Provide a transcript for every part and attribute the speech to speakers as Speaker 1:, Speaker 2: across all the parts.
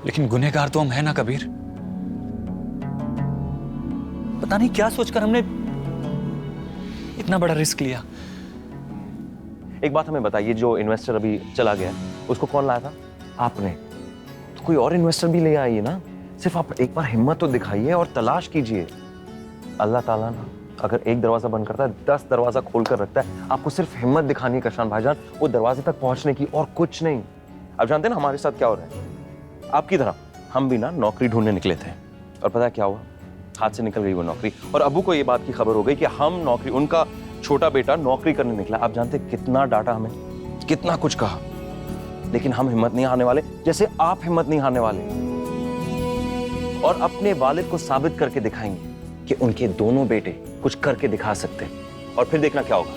Speaker 1: लेकिन गुनहगार तो हम हैं ना कबीर। पता नहीं क्या सोचकर हमने इतना बड़ा रिस्क लिया।
Speaker 2: एक बात हमें बताइए, जो इन्वेस्टर अभी चला गया उसको कौन लाया था? आपने। तो कोई और इन्वेस्टर भी ले आइए ना। सिर्फ आप एक बार हिम्मत तो दिखाइए और तलाश कीजिए। अल्लाह ताला ना अगर एक दरवाजा बंद करता है 10 दरवाजा खोल कर रखता है। आपको सिर्फ हिम्मत दिखानी है कशान भाईजान, वो दरवाजे तक पहुंचने की, और कुछ नहीं। आप जानते हैं ना हमारे साथ क्या हो रहा है? आपकी तरह हम भी ना नौकरी ढूंढने निकले थे, और पता है क्या हुआ? हाथ से निकल गई वो नौकरी। और अबू को ये बात की खबर हो गई कि हम नौकरी, उनका छोटा बेटा नौकरी करने निकला। आप जानते कितना डांटा हमें, कितना कुछ कहा, लेकिन हम हिम्मत नहीं हारने वाले, जैसे आप हिम्मत नहीं हारने वाले। और अपने वालिद को साबित करके दिखाएंगे कि उनके दोनों बेटे कुछ करके दिखा सकते हैं। और फिर देखना क्या होगा।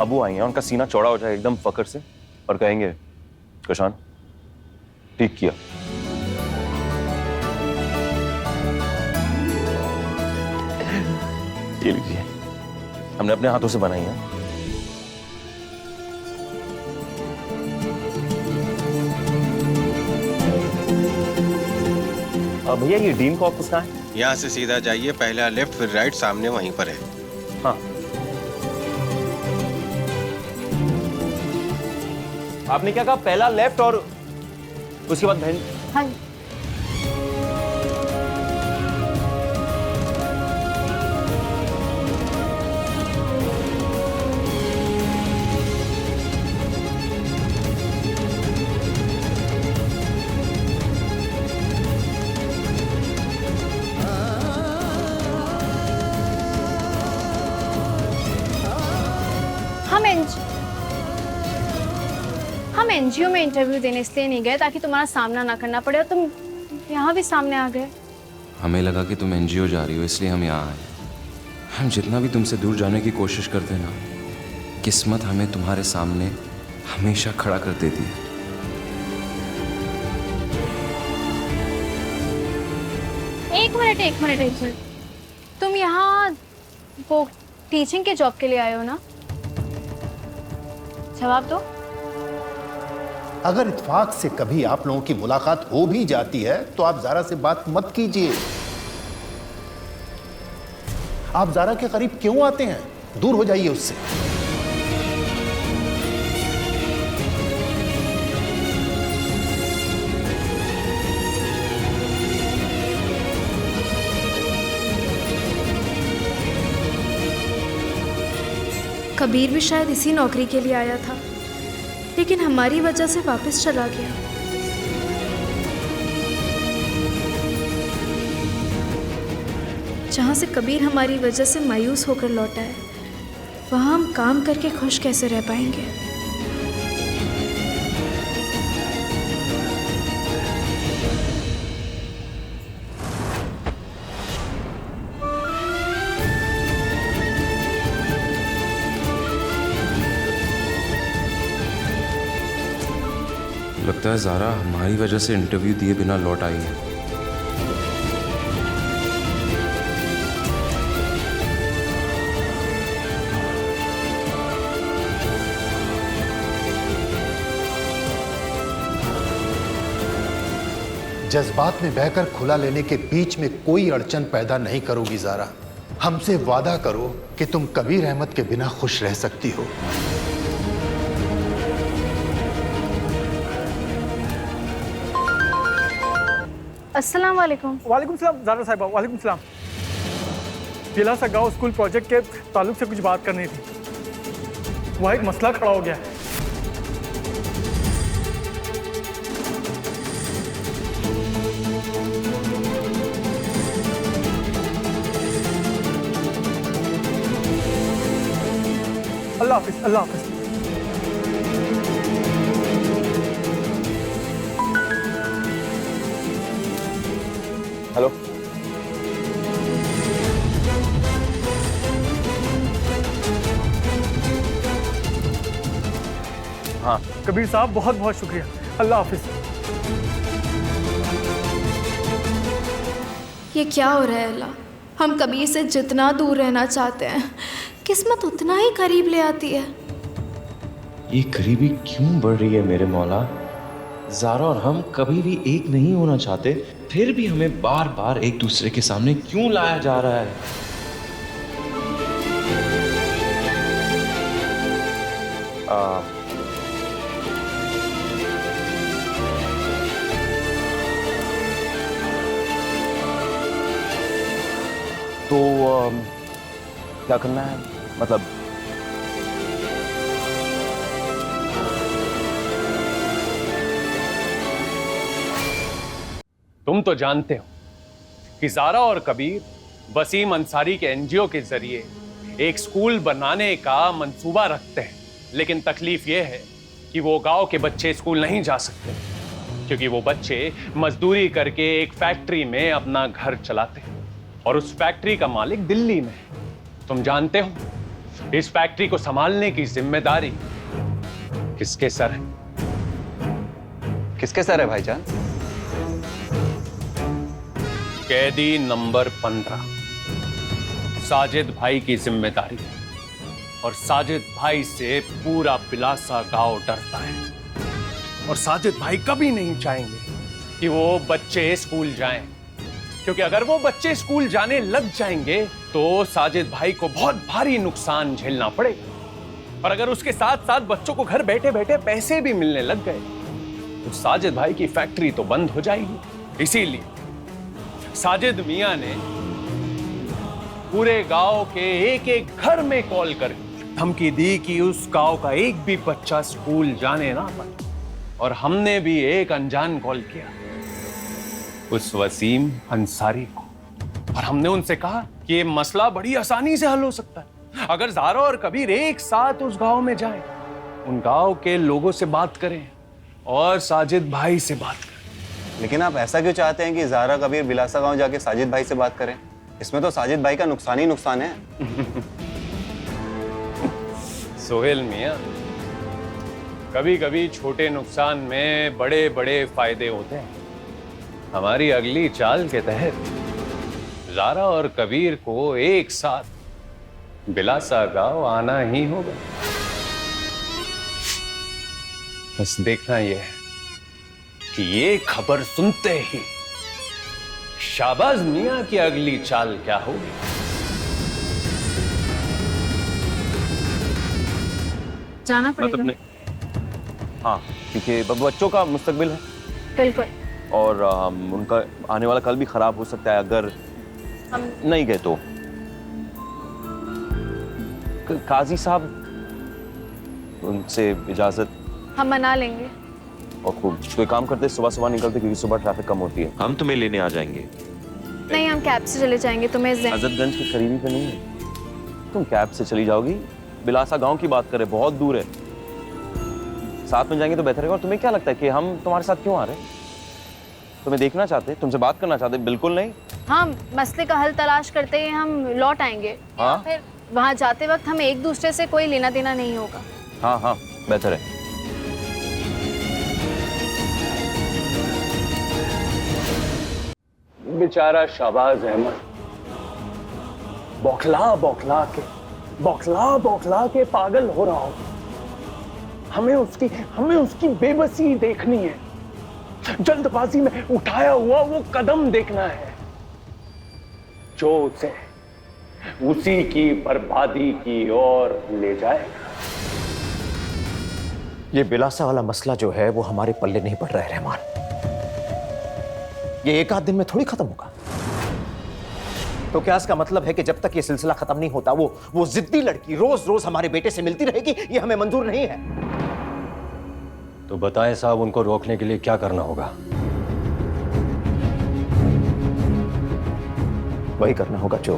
Speaker 2: अबू आएंगे, उनका सीना चौड़ा हो जाए एकदम फक्र से, और कहेंगे कशान ठीक किया। ये लीजिए, हमने अपने हाथों से बनाई है। भैया ये डीन का ऑफिस कहाँ है?
Speaker 3: यहाँ से सीधा जाइए, पहला लेफ्ट फिर राइट, सामने वहीं पर है।
Speaker 2: हाँ। आपने क्या कहा? पहला लेफ्ट और उसके बाद बहन?
Speaker 4: हाँ। हम एनजीओ में इंटरव्यू देने इसलिए नहीं गए ताकि तुम्हारा सामना ना करना पड़े, और तुम यहाँ भी सामने आ गए।
Speaker 5: हमें लगा कि तुम एनजीओ जा रही हो, इसलिए हम यहाँ आए। हम जितना भी तुमसे दूर जाने की कोशिश करते ना, किस्मत हमें तुम्हारे सामने हमेशा खड़ा कर देती है।
Speaker 4: एक मिनट, तुम यहाँ वो टीचिंग के जॉब के लिए आए हो ना? जवाब दो।
Speaker 6: अगर इत्तेफाक से कभी आप लोगों की मुलाकात हो भी जाती है तो आप ज़ारा से बात मत कीजिए। आप ज़ारा के करीब क्यों आते हैं? दूर हो जाइए उससे।
Speaker 7: कबीर भी शायद इसी नौकरी के लिए आया था, लेकिन हमारी वजह से वापस चला गया। जहाँ से कबीर हमारी वजह से मायूस होकर लौटा है, वहाँ हम काम करके खुश कैसे रह पाएंगे?
Speaker 5: लगता है ज़ारा हमारी वजह से इंटरव्यू दिए बिना लौट आई है।
Speaker 6: जज्बात में बहकर खुला लेने के बीच में कोई अड़चन पैदा नहीं करोगी ज़ारा। हमसे वादा करो कि तुम कबीर अहमद के बिना खुश रह सकती हो।
Speaker 4: अस्सलाम वालेकुम।
Speaker 8: वालेकुम सलाम ज़ारा साहिबा। वालेकुम सलाम। जिला सगाओ स्कूल प्रोजेक्ट के ताल्लुक से कुछ बात करनी थी। वहाँ एक मसला खड़ा हो गया है। अल्लाह हाफिज, अल्लाह हाफिज।
Speaker 2: हेलो। हाँ
Speaker 8: कबीर साहब, बहुत बहुत शुक्रिया। अल्लाह हाफिज।
Speaker 7: ये क्या हो रहा है अल्लाह? हम कबीर से जितना दूर रहना चाहते हैं, किस्मत उतना ही करीब ले आती है।
Speaker 2: ये करीबी क्यों बढ़ रही है मेरे मौला?
Speaker 5: ज़ारा और हम कभी भी एक नहीं होना चाहते, फिर भी हमें बार बार एक दूसरे के सामने क्यों लाया जा रहा है?
Speaker 2: तो क्या करना है, मतलब
Speaker 9: तुम तो जानते हो कि ज़ारा और कबीर वसीम अंसारी के एनजीओ के जरिए एक स्कूल बनाने का मंसूबा रखते हैं, लेकिन तकलीफ यह है कि वो गांव के बच्चे स्कूल नहीं जा सकते क्योंकि वो बच्चे मजदूरी करके एक फैक्ट्री में अपना घर चलाते हैं और उस फैक्ट्री का मालिक दिल्ली में है। तुम जानते हो इस फैक्ट्री को संभालने की जिम्मेदारी किसके सर है?
Speaker 10: किसके सर है भाईजान?
Speaker 9: कैदी नंबर 15 साजिद भाई की जिम्मेदारी है और साजिद भाई से पूरा बिलासा गांव डरता है और साजिद भाई कभी नहीं चाहेंगे कि वो बच्चे स्कूल जाएं, क्योंकि अगर वो बच्चे स्कूल जाने लग जाएंगे तो साजिद भाई को बहुत भारी नुकसान झेलना पड़ेगा और अगर उसके साथ साथ बच्चों को घर बैठे बैठे पैसे भी मिलने लग गए तो साजिद भाई की फैक्ट्री तो बंद हो जाएगी। इसीलिए साजिद मियां ने पूरे गांव के एक एक घर में कॉल कर धमकी दी कि उस गांव का एक भी बच्चा स्कूल जाने ना पाए और हमने भी एक अनजान कॉल किया उस वसीम अंसारी को और हमने उनसे कहा कि ये मसला बड़ी आसानी से हल हो सकता है अगर ज़ारा और कबीर एक साथ उस गांव में जाएं, उन गांव के लोगों से बात करें और साजिद भाई से बात करें।
Speaker 10: लेकिन आप ऐसा क्यों चाहते हैं कि ज़ारा कबीर बिलासा गांव जाके साजिद भाई से बात करें? इसमें तो साजिद भाई का नुकसान ही नुकसान है।
Speaker 9: सोहेल मियां, कभी कभी छोटे नुकसान में बड़े बड़े फायदे होते हैं। हमारी अगली चाल के तहत ज़ारा और कबीर को एक साथ बिलासा गांव आना ही होगा। बस देखना यह है कि ये खबर सुनते ही शाहबाज मियां की अगली चाल क्या होगी।
Speaker 4: जाना पड़ेगा।
Speaker 2: मतलब हाँ, क्योंकि बच्चों का मुस्तकबिल है
Speaker 4: बिल्कुल
Speaker 2: और उनका आने वाला कल भी खराब हो सकता है अगर
Speaker 4: हम
Speaker 2: नहीं गए तो। काजी साहब, उनसे इजाजत
Speaker 4: हम मना लेंगे।
Speaker 2: और खूब तो एक काम करते, सुबह सुबह निकलते क्योंकि सुबह ट्रैफिक कम होती है।
Speaker 5: हम तुम्हें लेने आ जाएंगे।
Speaker 4: नहीं, हम कैब से चले जाएंगे। तुम्हें
Speaker 2: हजरतगंज की करीबी पे नहीं है, तुम कैब से चली जाओगी। बिलासा गांव की बात करें, बहुत दूर है, साथ में जाएंगे तो बेहतर है। और तुम्हें क्या लगता है कि हम तुम्हारे साथ क्यों आ रहे हैं? तुम्हें देखना चाहते, तुमसे बात करना चाहते? बिल्कुल नहीं।
Speaker 4: हम मसले का हल तलाश करते हैं, हम लौट आएंगे।
Speaker 2: हाँ?
Speaker 4: फिर वहाँ जाते वक्त हमें एक दूसरे से कोई लेना देना नहीं होगा।
Speaker 2: हाँ हाँ, बेहतर है।
Speaker 9: बेचारा शाहबाज अहमद बौखला बौखला के पागल हो रहा हो। हमें उसकी बेबसी देखनी है, जल्दबाजी में उठाया हुआ वो कदम देखना है जो उसे उसी की बर्बादी की ओर ले जाएगा।
Speaker 11: ये बिलासा वाला मसला जो है वो हमारे पल्ले नहीं पड़ रहा है रहमान। ये एक आध दिन में थोड़ी खत्म होगा। तो क्या इसका मतलब है कि जब तक ये सिलसिला खत्म नहीं होता वो जिद्दी लड़की रोज रोज हमारे बेटे से मिलती रहेगी? ये हमें मंजूर नहीं है।
Speaker 12: तो बताएं साहब, उनको रोकने के लिए क्या करना होगा?
Speaker 11: वही करना होगा जो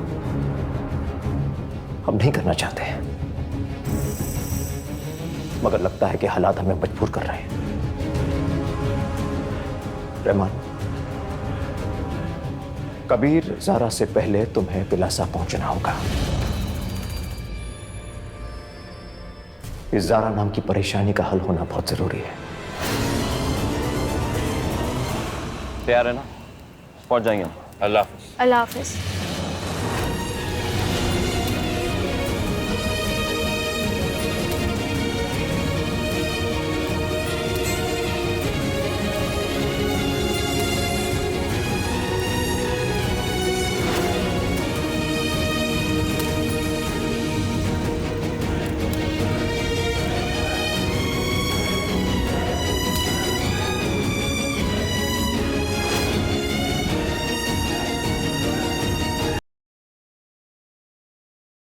Speaker 11: हम नहीं करना चाहते हैं, मगर लगता है कि हालात हमें मजबूर कर रहे हैं। रहमान, कबीर ज़ारा से पहले तुम्हें बिलासा पहुंचना होगा। इस ज़ारा नाम की परेशानी का हल होना बहुत जरूरी है।
Speaker 2: तैयार है ना? पहुंच जाएंगे हम।
Speaker 9: अल्लाह हाफिज।
Speaker 4: अल्लाह हाफिज।